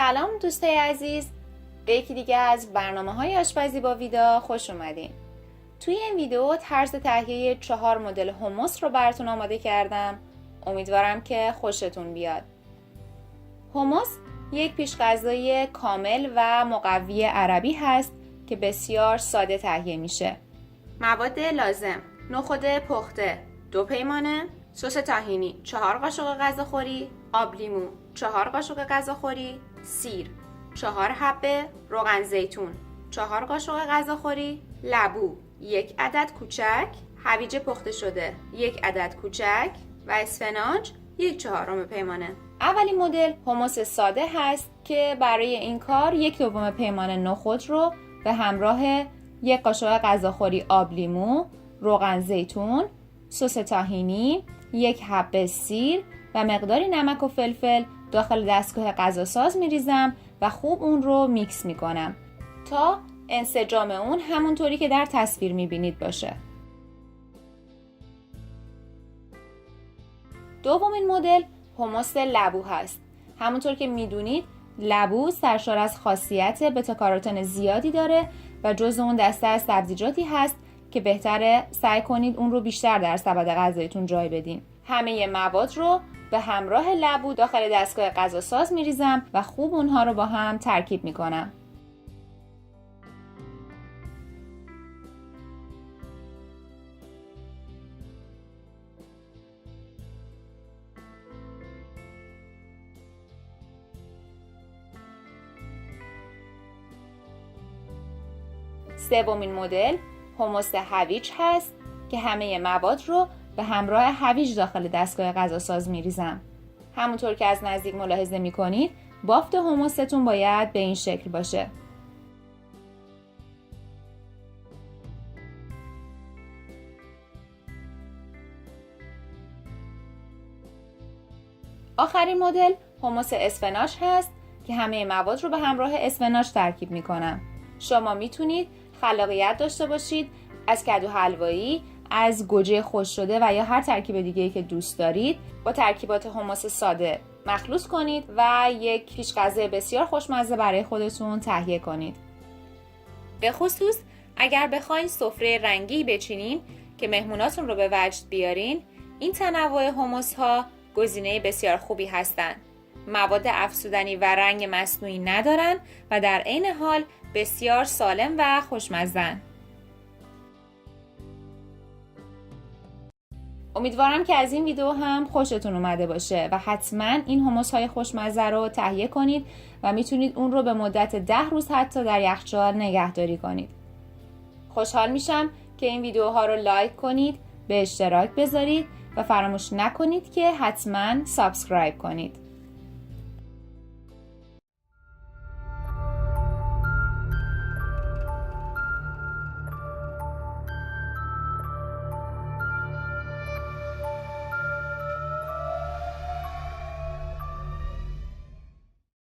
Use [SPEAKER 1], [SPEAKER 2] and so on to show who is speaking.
[SPEAKER 1] سلام دوستای عزیز، به یکی دیگه از برنامه‌های آشپزی با ویدا خوش اومدین. توی این ویدیو طرز تهیه 4 مدل حمص رو براتون آماده کردم. امیدوارم که خوشتون بیاد. حمص یک پیش‌غذایی کامل و مقوی عربی هست که بسیار ساده تهیه میشه. مواد لازم: نخود پخته 2 پیمانه، سس طحینی 4 قاشق غذاخوری، آب لیمو 4 قاشق غذاخوری، سیر 4 حبه، روغن زیتون 4 قاشق غذاخوری، لبو 1 عدد کوچک، هویج پخته شده 1 عدد کوچک و اسفناج 1/4 پیمانه. اولین مدل حمص ساده هست که برای این کار 1/2 پیمانه نخود رو به همراه 1 قاشق غذاخوری آب لیمو، روغن زیتون، سس طحینی، 1 حبه سیر و مقداری نمک و فلفل داخل دستگاه غذاساز میریزم و خوب اون رو میکس میکنم تا انسجام اون همونطوری که در تصویر میبینید باشه. دومین مدل حمص لبو هست. همونطور که میدونید لبو سرشار از خاصیت بتا کاروتن زیادی داره و جزء اون دسته از سبزیجاتی هست که بهتره سعی کنید اون رو بیشتر در سبد غذاییتون جای بدین. همه مواد رو به همراه لبو داخل دستگاه غذاساز میریزم و خوب اونها رو با هم ترکیب میکنم. سومین مدل حمص هویج هست که همه مواد رو به همراه هویج داخل دستگاه غذاساز میریزم. همونطور که از نزدیک ملاحظه میکنید بافت حمصتون باید به این شکل باشه. آخرین مدل حمص اسفناج هست که همه مواد رو به همراه اسفناج ترکیب میکنم. شما میتونید خلاقیت داشته باشید، از کدو حلوایی، از گوجه خشک شده و یا هر ترکیب دیگه‌ای که دوست دارید با ترکیبات حمص ساده مخلوط کنید و یک پیش‌غذای بسیار خوشمزه برای خودتون تهیه کنید. به خصوص اگر بخواید سفره رنگی بچینین که مهموناتون رو به وجد بیارین، این تنوع حمص ها گزینه بسیار خوبی هستند. مواد افزودنی و رنگ مصنوعی ندارن و در عین حال بسیار سالم و خوشمزه‌اند. امیدوارم که از این ویدیو هم خوشتون اومده باشه و حتما این حمص های خوشمزه رو تهیه کنید و میتونید اون رو به مدت 10 روز حتی در یخچال نگهداری کنید. خوشحال میشم که این ویدیوها رو لایک کنید، به اشتراک بذارید و فراموش نکنید که حتما سابسکرایب کنید.